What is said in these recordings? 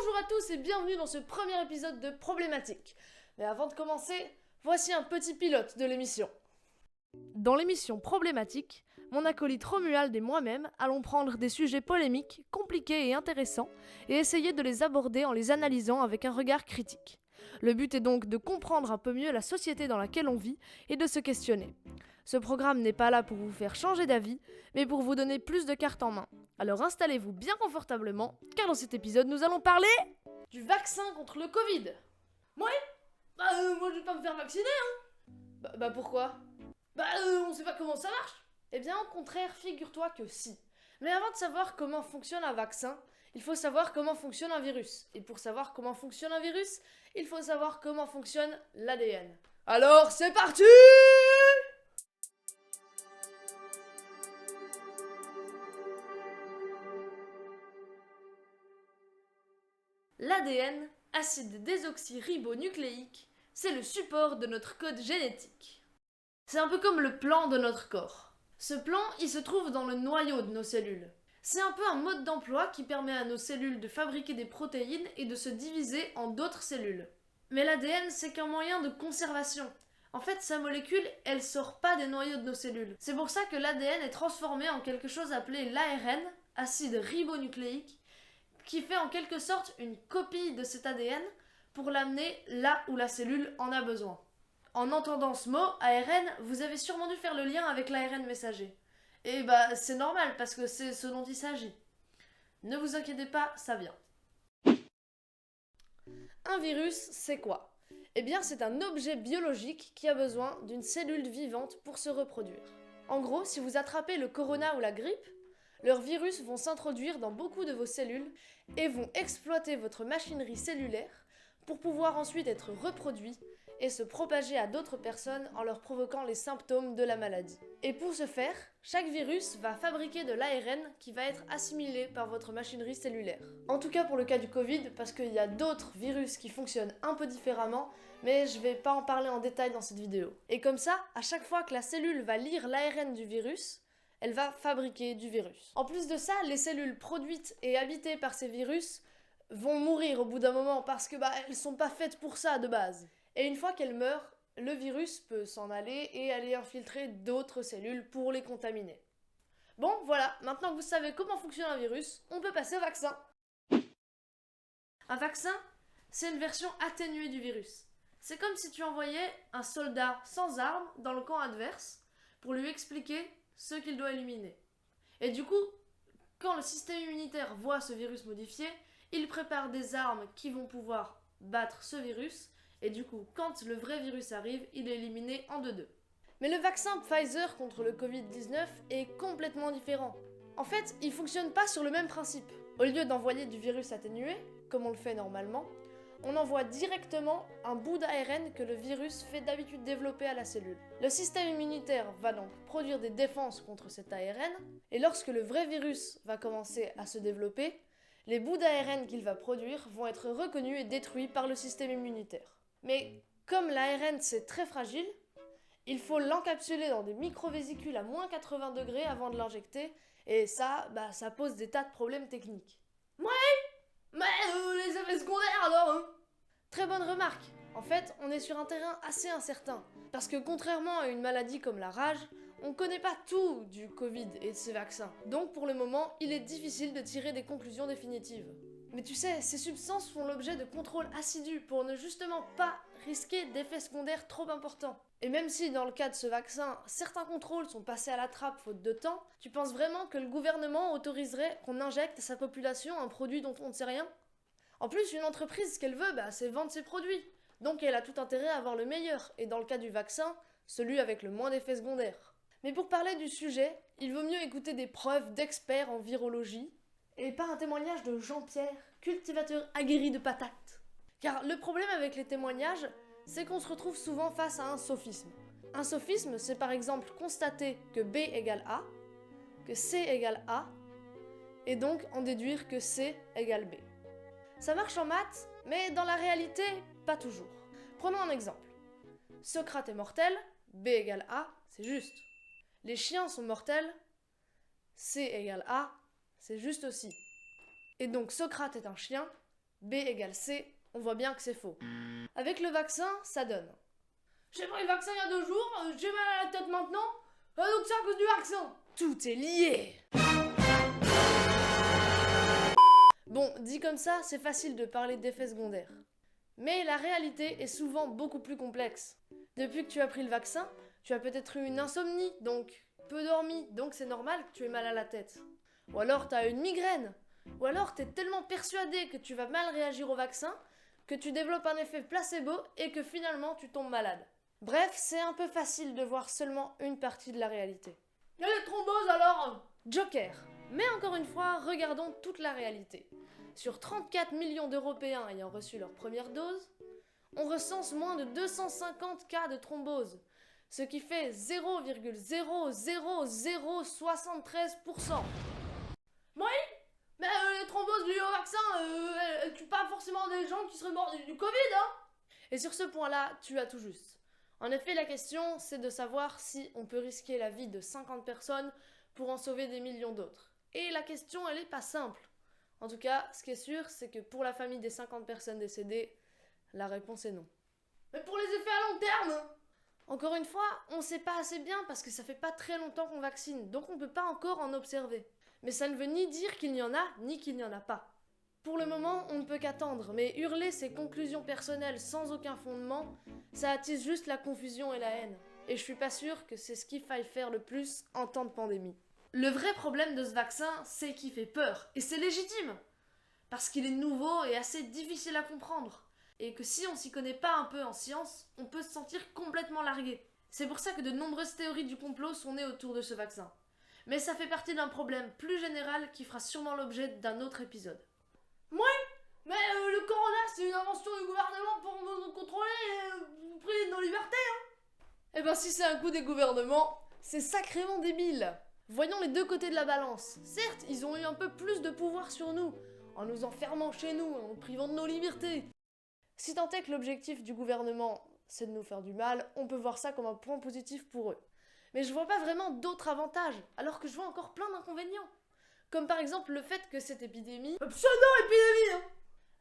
Bonjour à tous et bienvenue dans ce premier épisode de Problématique. Mais avant de commencer, voici un petit pilote de l'émission. Dans l'émission Problématique, mon acolyte Romuald et moi-même allons prendre des sujets polémiques, compliqués et intéressants et essayer de les aborder en les analysant avec un regard critique. Le but est donc de comprendre un peu mieux la société dans laquelle on vit et de se questionner. Ce programme n'est pas là pour vous faire changer d'avis, mais pour vous donner plus de cartes en main. Alors installez-vous bien confortablement, car dans cet épisode, nous allons parler du vaccin contre le Covid. Moi je vais pas me faire vacciner, hein. Bah pourquoi? On sait pas comment ça marche. Eh bien, au contraire, figure-toi que si. Mais avant de savoir comment fonctionne un vaccin, il faut savoir comment fonctionne un virus. Et pour savoir comment fonctionne un virus, il faut savoir comment fonctionne l'ADN. Alors, c'est parti! L'ADN, acide désoxyribonucléique, c'est le support de notre code génétique. C'est un peu comme le plan de notre corps. Ce plan, il se trouve dans le noyau de nos cellules. C'est un peu un mode d'emploi qui permet à nos cellules de fabriquer des protéines et de se diviser en d'autres cellules. Mais l'ADN, c'est qu'un moyen de conservation. En fait, sa molécule, elle sort pas des noyaux de nos cellules. C'est pour ça que l'ADN est transformé en quelque chose appelé l'ARN, acide ribonucléique, qui fait en quelque sorte une copie de cet ADN pour l'amener là où la cellule en a besoin. En entendant ce mot, ARN, vous avez sûrement dû faire le lien avec l'ARN messager. Et c'est normal parce que c'est ce dont il s'agit. Ne vous inquiétez pas, ça vient. Un virus, c'est quoi? Eh bien, c'est un objet biologique qui a besoin d'une cellule vivante pour se reproduire. En gros, si vous attrapez le corona ou la grippe, leurs virus vont s'introduire dans beaucoup de vos cellules et vont exploiter votre machinerie cellulaire pour pouvoir ensuite être reproduits et se propager à d'autres personnes en leur provoquant les symptômes de la maladie. Et pour ce faire, chaque virus va fabriquer de l'ARN qui va être assimilé par votre machinerie cellulaire. En tout cas pour le cas du Covid, parce qu'il y a d'autres virus qui fonctionnent un peu différemment, mais je vais pas en parler en détail dans cette vidéo. Et comme ça, à chaque fois que la cellule va lire l'ARN du virus, elle va fabriquer du virus. En plus de ça, les cellules produites et habitées par ces virus vont mourir au bout d'un moment parce que elles sont pas faites pour ça de base. Et une fois qu'elles meurent, le virus peut s'en aller et aller infiltrer d'autres cellules pour les contaminer. Bon, voilà, maintenant que vous savez comment fonctionne un virus, on peut passer au vaccin. Un vaccin, c'est une version atténuée du virus. C'est comme si tu envoyais un soldat sans armes dans le camp adverse pour lui expliquer ce qu'il doit éliminer. Et du coup, quand le système immunitaire voit ce virus modifié, il prépare des armes qui vont pouvoir battre ce virus, et du coup, quand le vrai virus arrive, il est éliminé en 2-2. Mais le vaccin Pfizer contre le Covid-19 est complètement différent. En fait, il fonctionne pas sur le même principe. Au lieu d'envoyer du virus atténué, comme on le fait normalement, on envoie directement un bout d'ARN que le virus fait d'habitude développer à la cellule. Le système immunitaire va donc produire des défenses contre cet ARN, et lorsque le vrai virus va commencer à se développer, les bouts d'ARN qu'il va produire vont être reconnus et détruits par le système immunitaire. Mais comme l'ARN c'est très fragile, il faut l'encapsuler dans des microvésicules à moins 80 degrés avant de l'injecter, et ça pose des tas de problèmes techniques. Les effets secondaires alors Très bonne remarque. En fait, on est sur un terrain assez incertain. Parce que contrairement à une maladie comme la rage, on connaît pas tout du Covid et de ses vaccins. Donc pour le moment, il est difficile de tirer des conclusions définitives. Mais tu sais, ces substances font l'objet de contrôles assidus pour ne justement pas risquer d'effets secondaires trop importants. Et même si dans le cas de ce vaccin, certains contrôles sont passés à la trappe faute de temps, tu penses vraiment que le gouvernement autoriserait qu'on injecte à sa population un produit dont on ne sait rien? En plus, une entreprise, ce qu'elle veut, c'est vendre ses produits. Donc elle a tout intérêt à avoir le meilleur, et dans le cas du vaccin, celui avec le moins d'effets secondaires. Mais pour parler du sujet, il vaut mieux écouter des preuves d'experts en virologie, et pas un témoignage de Jean-Pierre, cultivateur aguerri de patates. Car le problème avec les témoignages, c'est qu'on se retrouve souvent face à un sophisme. Un sophisme, c'est par exemple constater que B égale A, que C égale A, et donc en déduire que C égale B. Ça marche en maths, mais dans la réalité, pas toujours. Prenons un exemple. Socrate est mortel, B égale A, c'est juste. Les chiens sont mortels, C égale A, c'est juste aussi. Et donc Socrate est un chien, B égale C, on voit bien que c'est faux. Avec le vaccin, ça donne. J'ai pris le vaccin il y a 2 jours, j'ai mal à la tête maintenant, donc c'est à cause du vaccin. Tout est lié. Bon, dit comme ça, c'est facile de parler d'effets secondaires. Mais la réalité est souvent beaucoup plus complexe. Depuis que tu as pris le vaccin, tu as peut-être eu une insomnie, donc peu dormi, donc c'est normal que tu aies mal à la tête. Ou alors tu as une migraine. Ou alors tu es tellement persuadé que tu vas mal réagir au vaccin que tu développes un effet placebo et que finalement tu tombes malade. Bref, c'est un peu facile de voir seulement une partie de la réalité. Il y a les thromboses alors Joker. Mais encore une fois, regardons toute la réalité. Sur 34 millions d'Européens ayant reçu leur première dose, on recense moins de 250 cas de thrombose, ce qui fait 0,00073%. Oui, mais les thromboses liées au vaccin, elles tuent pas forcément des gens qui seraient morts du Covid, hein. Et sur ce point-là, tu as tout juste. En effet, la question, c'est de savoir si on peut risquer la vie de 50 personnes pour en sauver des millions d'autres. Et la question, elle est pas simple. En tout cas, ce qui est sûr, c'est que pour la famille des 50 personnes décédées, la réponse est non. Mais pour les effets à long terme, encore une fois, on sait pas assez bien parce que ça fait pas très longtemps qu'on vaccine, donc on peut pas encore en observer. Mais ça ne veut ni dire qu'il n'y en a, ni qu'il n'y en a pas. Pour le moment, on ne peut qu'attendre, mais hurler ses conclusions personnelles sans aucun fondement, ça attise juste la confusion et la haine. Et je suis pas sûre que c'est ce qu'il faille faire le plus en temps de pandémie. Le vrai problème de ce vaccin, c'est qu'il fait peur, et c'est légitime, parce qu'il est nouveau et assez difficile à comprendre, et que si on s'y connaît pas un peu en science, on peut se sentir complètement largué. C'est pour ça que de nombreuses théories du complot sont nées autour de ce vaccin. Mais ça fait partie d'un problème plus général qui fera sûrement l'objet d'un autre épisode. Ouais, mais le corona, c'est une invention du gouvernement pour nous contrôler et priver de nos libertés, hein. Eh ben si c'est un coup des gouvernements, c'est sacrément débile. Voyons les deux côtés de la balance. Certes, ils ont eu un peu plus de pouvoir sur nous, en nous enfermant chez nous, en nous privant de nos libertés. Si tant est que l'objectif du gouvernement, c'est de nous faire du mal, on peut voir ça comme un point positif pour eux. Mais je vois pas vraiment d'autres avantages, alors que je vois encore plein d'inconvénients. Comme par exemple le fait que cette épidémie, pseudo-épidémie, hein,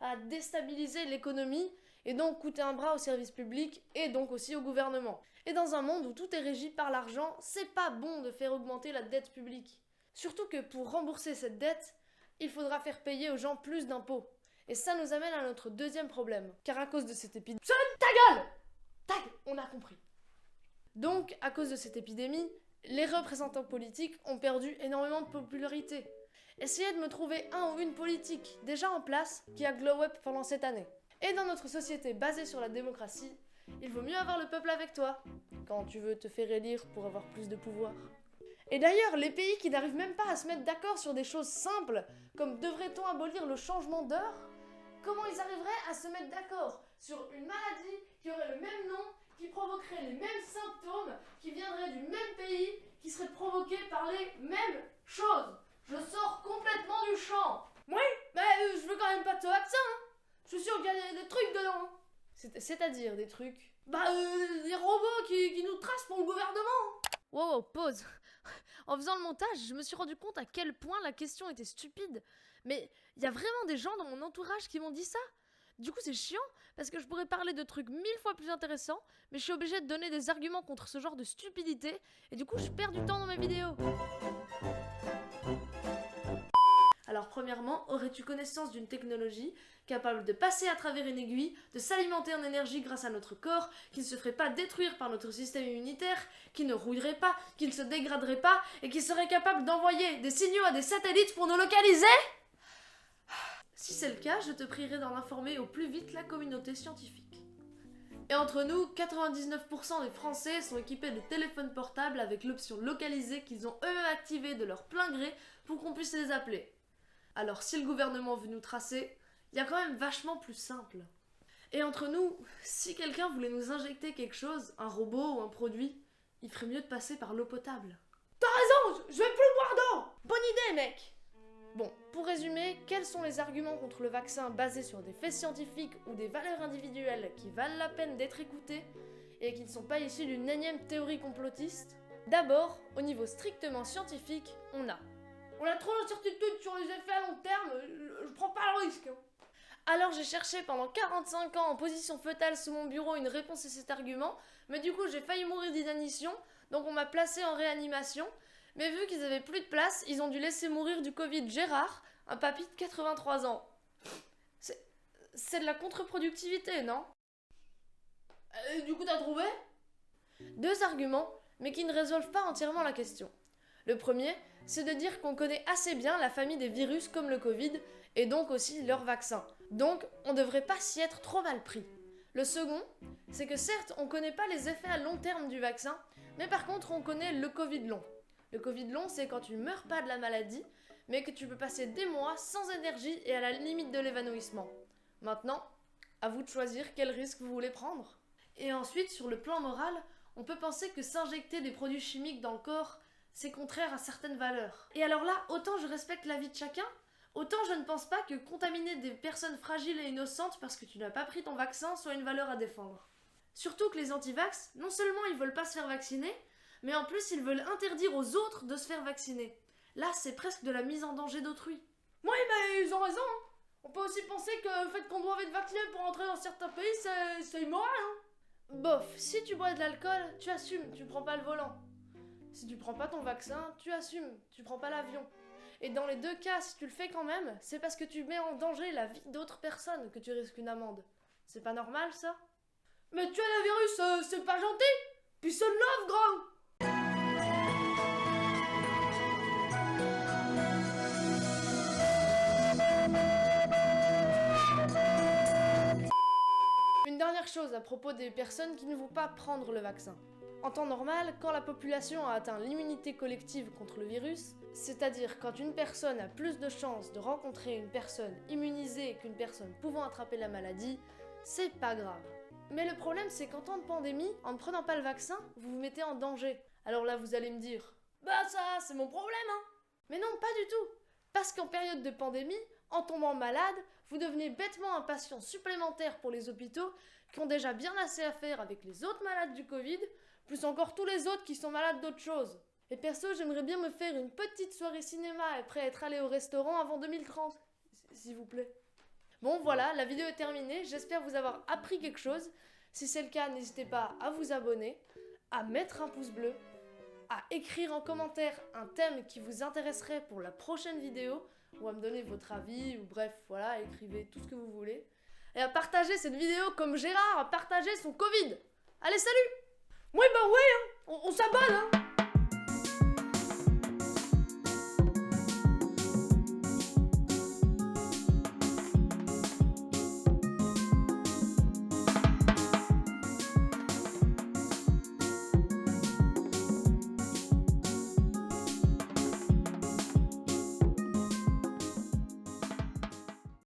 a déstabilisé l'économie et donc coûté un bras au service public et donc aussi au gouvernement. Et dans un monde où tout est régi par l'argent, c'est pas bon de faire augmenter la dette publique. Surtout que pour rembourser cette dette, il faudra faire payer aux gens plus d'impôts. Et ça nous amène à notre deuxième problème. Car à cause de cette épidémie... Ta gueule! Tac, on a compris. Donc, à cause de cette épidémie, les représentants politiques ont perdu énormément de popularité. Essayez de me trouver un ou une politique déjà en place qui a glow up pendant cette année. Et dans notre société basée sur la démocratie, il vaut mieux avoir le peuple avec toi, quand tu veux te faire élire pour avoir plus de pouvoir. Et d'ailleurs, les pays qui n'arrivent même pas à se mettre d'accord sur des choses simples, comme devrait-on abolir le changement d'heure, comment ils arriveraient à se mettre d'accord sur une maladie qui aurait le même nom, qui provoquerait les mêmes symptômes, qui viendrait du même pays, qui serait provoquée par les mêmes choses? Je sors complètement du champ. Oui, mais je veux quand même pas de ce vaccin, hein. Je suis sûr qu'il y a des trucs dedans. C'est-à-dire des trucs? Des robots qui nous tracent pour le gouvernement. Wow, pause. En faisant le montage, je me suis rendu compte à quel point la question était stupide. Mais il y a vraiment des gens dans mon entourage qui m'ont dit ça. Du coup, c'est chiant, parce que je pourrais parler de trucs 1000 fois plus intéressants, mais je suis obligée de donner des arguments contre ce genre de stupidité, et du coup, je perds du temps dans mes vidéos. Alors premièrement, aurais-tu connaissance d'une technologie capable de passer à travers une aiguille, de s'alimenter en énergie grâce à notre corps, qui ne se ferait pas détruire par notre système immunitaire, qui ne rouillerait pas, qui ne se dégraderait pas, et qui serait capable d'envoyer des signaux à des satellites pour nous localiser? Si c'est le cas, je te prierai d'en informer au plus vite la communauté scientifique. Et entre nous, 99% des Français sont équipés de téléphones portables avec l'option localisée qu'ils ont eux activée de leur plein gré pour qu'on puisse les appeler. Alors si le gouvernement veut nous tracer, il y a quand même vachement plus simple. Et entre nous, si quelqu'un voulait nous injecter quelque chose, un robot ou un produit, il ferait mieux de passer par l'eau potable. T'as raison, je vais plus boire d'eau. Bonne idée, mec. Bon, pour résumer, quels sont les arguments contre le vaccin basés sur des faits scientifiques ou des valeurs individuelles qui valent la peine d'être écoutées et qui ne sont pas issus d'une énième théorie complotiste? D'abord, au niveau strictement scientifique, on a trop d'incertitudes sur les effets à long terme, je prends pas le risque. Alors j'ai cherché pendant 45 ans en position fœtale sous mon bureau une réponse à cet argument, mais du coup j'ai failli mourir d'inanition, donc on m'a placé en réanimation. Mais vu qu'ils avaient plus de place, ils ont dû laisser mourir du Covid Gérard, un papy de 83 ans. C'est de la contre-productivité, non? Du coup t'as trouvé? Deux arguments, mais qui ne résolvent pas entièrement la question. Le premier, c'est de dire qu'on connaît assez bien la famille des virus comme le Covid, et donc aussi leur vaccin. Donc, on devrait pas s'y être trop mal pris. Le second, c'est que certes, on connaît pas les effets à long terme du vaccin, mais par contre, on connaît le Covid long. Le Covid long, c'est quand tu meurs pas de la maladie, mais que tu peux passer des mois sans énergie et à la limite de l'évanouissement. Maintenant, à vous de choisir quel risque vous voulez prendre. Et ensuite, sur le plan moral, on peut penser que s'injecter des produits chimiques dans le corps, c'est contraire à certaines valeurs. Et alors là, autant je respecte la vie de chacun, autant je ne pense pas que contaminer des personnes fragiles et innocentes parce que tu n'as pas pris ton vaccin soit une valeur à défendre. Surtout que les anti-vax, non seulement ils veulent pas se faire vacciner, mais en plus ils veulent interdire aux autres de se faire vacciner. Là, c'est presque de la mise en danger d'autrui. Oui, mais ils ont raison, hein. On peut aussi penser que le fait qu'on doit être vacciné pour entrer dans certains pays, c'est immoral, hein. Bof, si tu bois de l'alcool, tu assumes, tu prends pas le volant. Si tu prends pas ton vaccin, tu assumes, tu prends pas l'avion. Et dans les deux cas, si tu le fais quand même, c'est parce que tu mets en danger la vie d'autres personnes que tu risques une amende. C'est pas normal, ça? Mais tuer le virus, c'est pas gentil! Puis c'est love, grand! Une dernière chose à propos des personnes qui ne vont pas prendre le vaccin. En temps normal, quand la population a atteint l'immunité collective contre le virus, c'est-à-dire quand une personne a plus de chances de rencontrer une personne immunisée qu'une personne pouvant attraper la maladie, c'est pas grave. Mais le problème, c'est qu'en temps de pandémie, en ne prenant pas le vaccin, vous vous mettez en danger. Alors là, vous allez me dire, bah ça, c'est mon problème, hein. Mais non, pas du tout. Parce qu'en période de pandémie, en tombant malade, vous devenez bêtement un patient supplémentaire pour les hôpitaux qui ont déjà bien assez à faire avec les autres malades du Covid, plus encore tous les autres qui sont malades d'autre chose. Et perso, j'aimerais bien me faire une petite soirée cinéma après être allé au restaurant avant 2030. S'il vous plaît. Bon voilà, la vidéo est terminée, j'espère vous avoir appris quelque chose. Si c'est le cas, n'hésitez pas à vous abonner, à mettre un pouce bleu, à écrire en commentaire un thème qui vous intéresserait pour la prochaine vidéo, ou à me donner votre avis, ou bref, voilà, écrivez tout ce que vous voulez. Et à partager cette vidéo comme Gérard a partagé son Covid. Allez, salut! Oui, bah oui, hein, on s'abonne, hein.